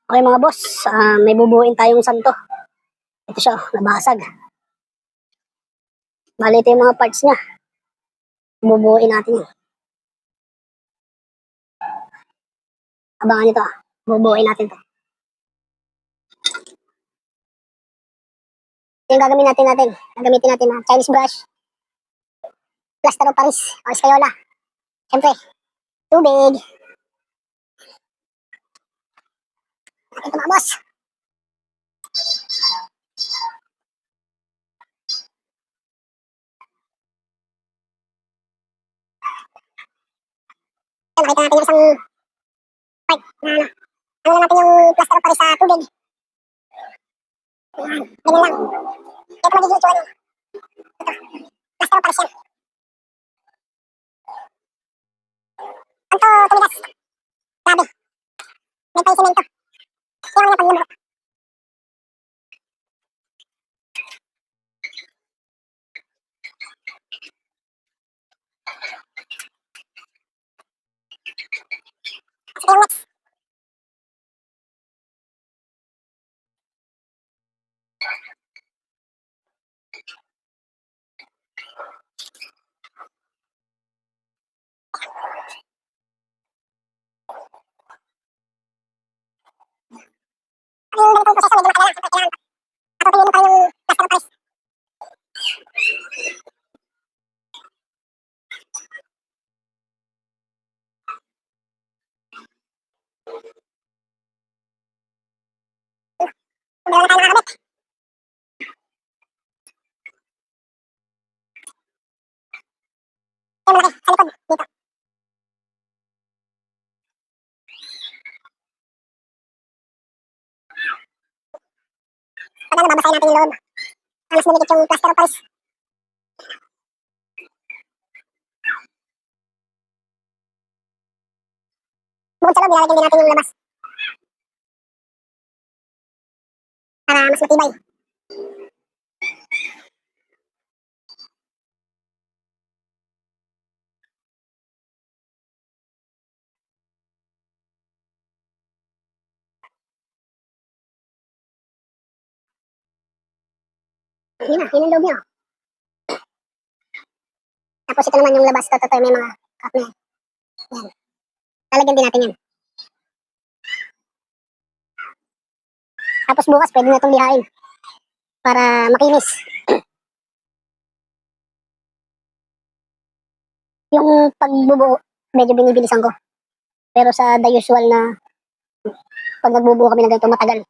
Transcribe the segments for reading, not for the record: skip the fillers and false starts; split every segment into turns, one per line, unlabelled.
Okay mga boss, may bubuuin tayong santo. Ito siya, nabasag. Bali ito yung mga parts niya. Bubuuin natin yun. Abangan nyo to. Bubuuin natin to. Ito yung gagamitin natin. Gagamitin natin na Chinese brush, plaster of Paris, o Escayola. Siyempre, tubig. Ito mga boss. Nakita natin yung isang part na ano na natin yung plaster of Paris sa tubig. Ayan, ganyan lang. Ito magiging itsura nyo. Ito, plaster of Paris yan. Anto tumigas. Grabe. May pa yung semento. Kaya nga paglumro. Ito yung next. Yung ganitong proseso medyo matagal lang. Siyempre kailangan patutuyin mo pa yung plaster of Paris. Kung meron na tayo nakakabit. Yung malaki, sa likod, dito. Pag ano, babasahin natin yung loob. Mas dumikit yung plaster of Paris. Bukod sa loob, nilalagyan din natin yung labas. Para mas matibay. Yun na, yun yung loob niya. Tapos ito naman yung labas. Ito may mga cup na yan. Yan. Lalagyan din natin yan. Tapos bukas, pwede na itong lihain. Para makinis. Yung pagbubuo, medyo binibilisan ko. Pero sa the usual na pag nagbubuo kami ng ganito, matagal.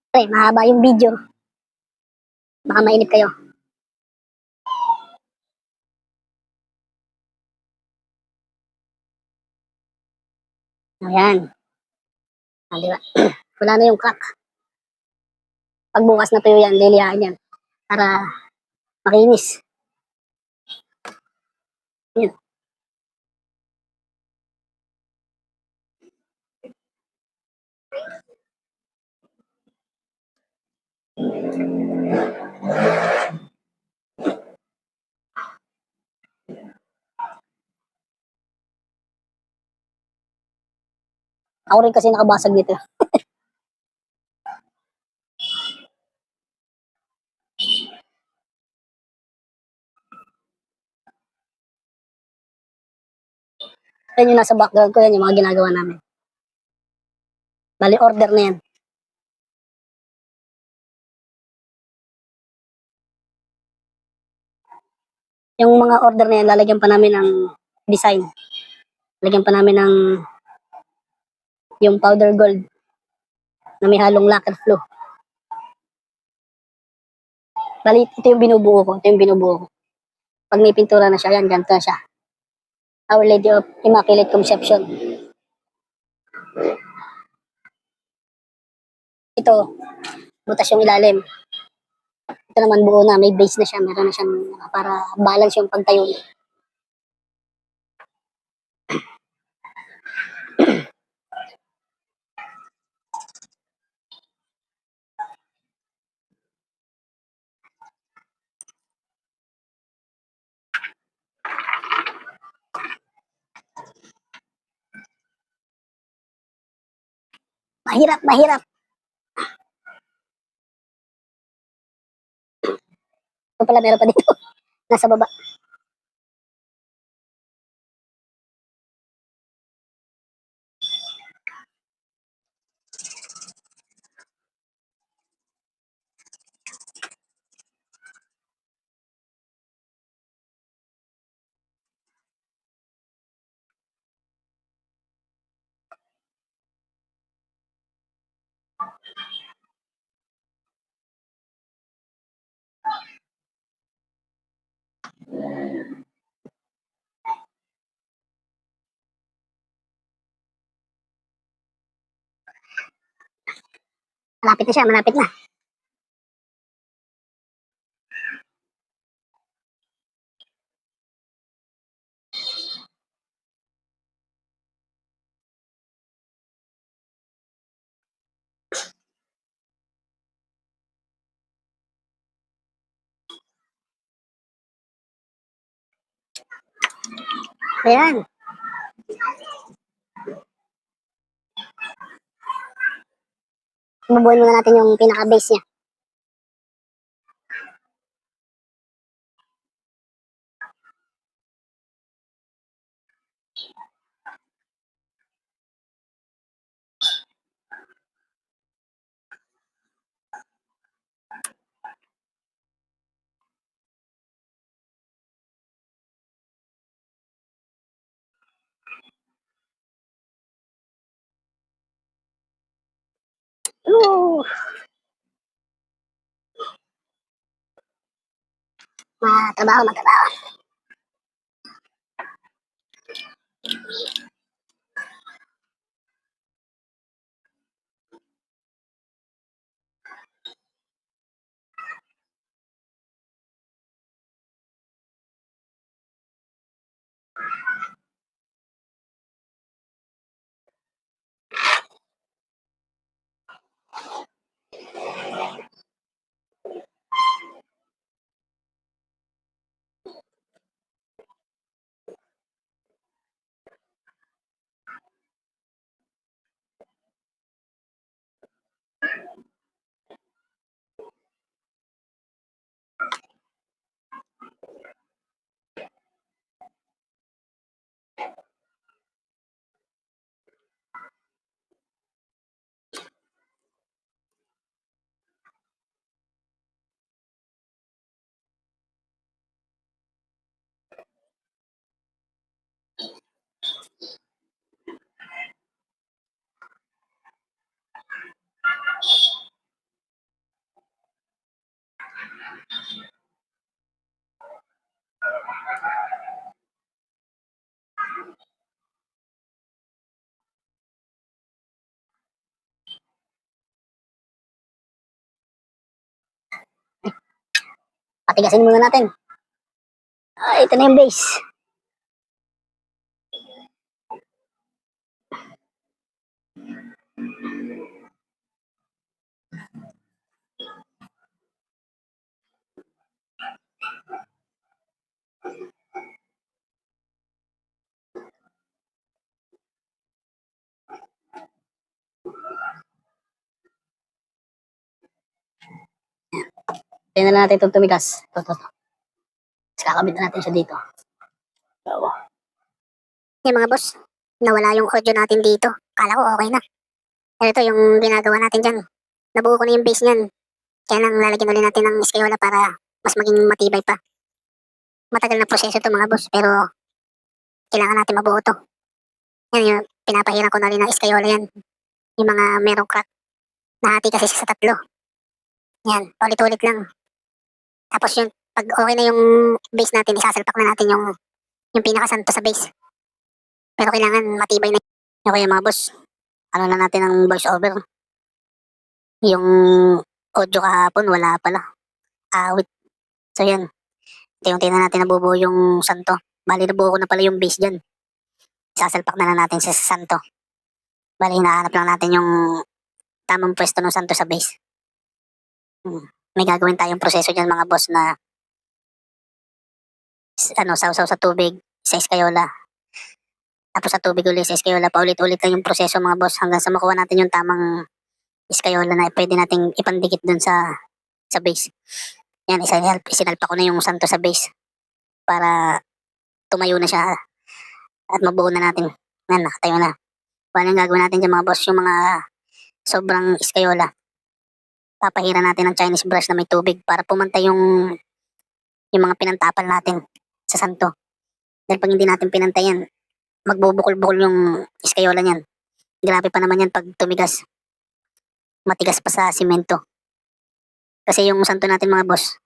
Okay, mahaba yung video. Baka mainip kayo. Ayan. Diba? Wala na yung crack. Pagbukas na tuyo yan, lilihain yan. Para makinis. Yan. Ako rin kasi nakabasag dito. Yan yung nasa background ko, yan yung mga ginagawa namin. Bali, order na yan. Yung mga order na yan, lalagyan pa namin ng design. Lalagyan pa namin ng yung powder gold na may halong lacquer flow. Bali, ito yung binubuo ko. Ito yung binubuo ko. Pag may pintura na siya, yan, ganito na siya. Our Lady of Immaculate Conception. Ito, butas yung ilalim. Ito naman buo na, may base na siya. Meron na siyang para balance yung pagtayo. Mahirap, mahirap. Ito pala, meron pa dito. Nasa baba. Malapit na siya, malapit na. Ayan. Bubuhin muna natin yung pinaka-base niya. Ooh. Matrabaho, matrabaho. Patigasin muna natin. Ito na yung base. Tingnan na natin itong tumigas. Ito. Tapos kakabit na natin siya dito. So, yung mga boss, nawala yung audio natin dito. Kala ko okay na. Pero ito yung ginagawa natin dyan. Nabuo ko na yung base niyan. Kaya lang lalagyan ulit natin ng Escayola para mas maging matibay pa. Matagal na proseso to mga boss, pero kailangan natin mabuo to. Yan yung pinapahiran ko na rin ng Escayola yan. Yung mga merong crack. Nahati kasi sa tatlo. Yan, ulit-ulit lang. Tapos yun, pag okay na yung base natin, isasalpak na natin yung pinakasanto sa base. Pero kailangan matibay na. Okay mga boss, ano na natin ang voice over. Yung audio kahapon, wala pala. Awit. So yan, unti-unti na natin nabubuo yung santo. Bali nabuo ko na pala yung base dyan. Isasalpak na lang natin sa santo. Bali hinahanap lang natin yung tamang pwesto ng santo sa base. May gagawin tayong proseso dyan mga boss na sausaw sa tubig sa Escayola. Tapos sa tubig ulit sa Escayola, paulit-ulit lang yung proseso mga boss hanggang sa makuha natin yung tamang Escayola na pwede nating ipandikit dun sa base. Yan, isinalpa ko na yung santo sa base para tumayo na siya at mabuo na natin. Yan, nakatayo na. Paano yung gagawin natin dyan mga boss? Yung mga sobrang Escayola, papahira natin ng Chinese brush na may tubig para pumantay yung mga pinantapal natin sa santo. Dahil pag hindi natin pinantayan, magbubukol-bukol yung Escayola niyan. Grabe pa naman yan pag tumigas. Matigas pa sa simento. Kasi yung santo natin mga boss,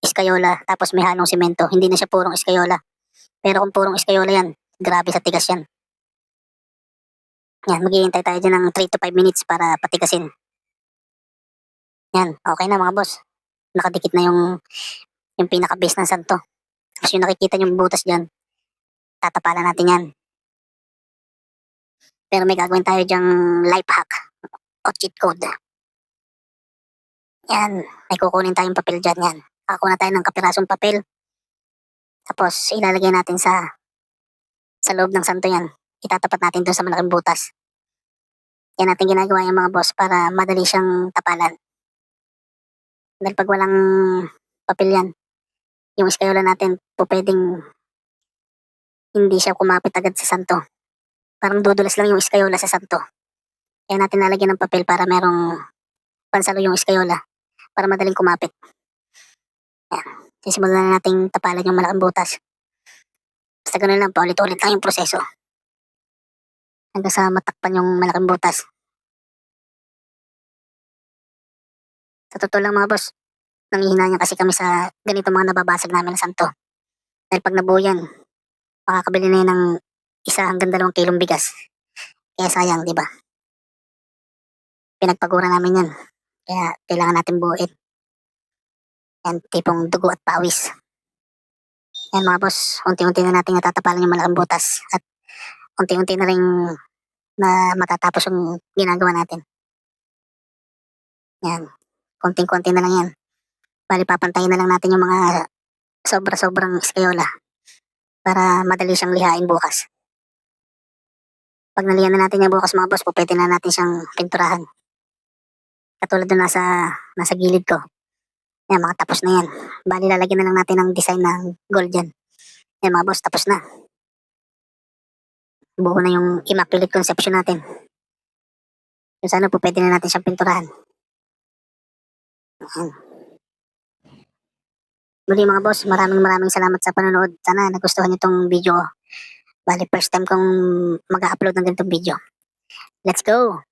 Escayola, tapos may halong simento. Hindi na siya purong Escayola. Pero kung purong Escayola yan, grabe sa tigas yan. Yan, maghihintay tayo dyan ng 3 to 5 minutes para patigasin. Yan, okay na mga boss. Nakadikit na yung pinaka-base ng santo. Tapos yung nakikita yung butas dyan, tatapalan natin yan. Pero may gagawin tayo dyang life hack o cheat code. Yan, may kukunin tayong papel dyan yan. Kakuha na tayo ng kapirasong papel. Tapos ilalagay natin sa loob ng santo yan. Itatapat natin doon sa malaking butas. Yan natin ginagawa yung mga boss para madali siyang tapalan. Dahil pag walang papel yan, yung Escayola natin po pwedeng hindi siya kumapit agad sa santo. Parang dudulas lang yung Escayola sa santo. Kaya natin lalagyan ng papel para merong pansalo yung Escayola para madaling kumapit. Yan. Sisimulan na nating tapalan yung malaking butas. Basta ganun lang, paulit-ulit lang yung proseso. Hanggang sa matakpan yung malaking butas. Sa totoo lang mga boss, nangihinayang kasi kami sa ganito mga nababasag namin na santo. Dahil pag nabuo yan, makakabili na yan ng 1 hanggang 2 kilong bigas. Kaya sayang, di ba? Pinagpagura namin yan. Kaya kailangan natin buuin. Yan, tipong dugo at pawis. Yan mga boss, unti-unti na natin natatapalan yung malaking butas. At unti-unti na rin na matatapos yung ginagawa natin. Yan, konting-konti na lang yan. Bali, papantayin na lang natin yung mga sobra-sobrang Escayola para madali siyang lihain bukas. Pag nalihan na natin yung bukas mga boss, pwede na natin siyang pinturahan. Katulad na nasa gilid ko. Yan, mga tapos na yan. Bali, lalagyan na lang natin ng design ng gold dyan. Yan mga boss, tapos na. Buo na yung immaculate conception natin. Kung sana pwede na natin siyang pinturahan. Yan. Muli mga boss, maraming salamat sa panonood. Sana nagustuhan niyo tong video. Bali, first time kong mag-upload ng ganitong video. Let's go!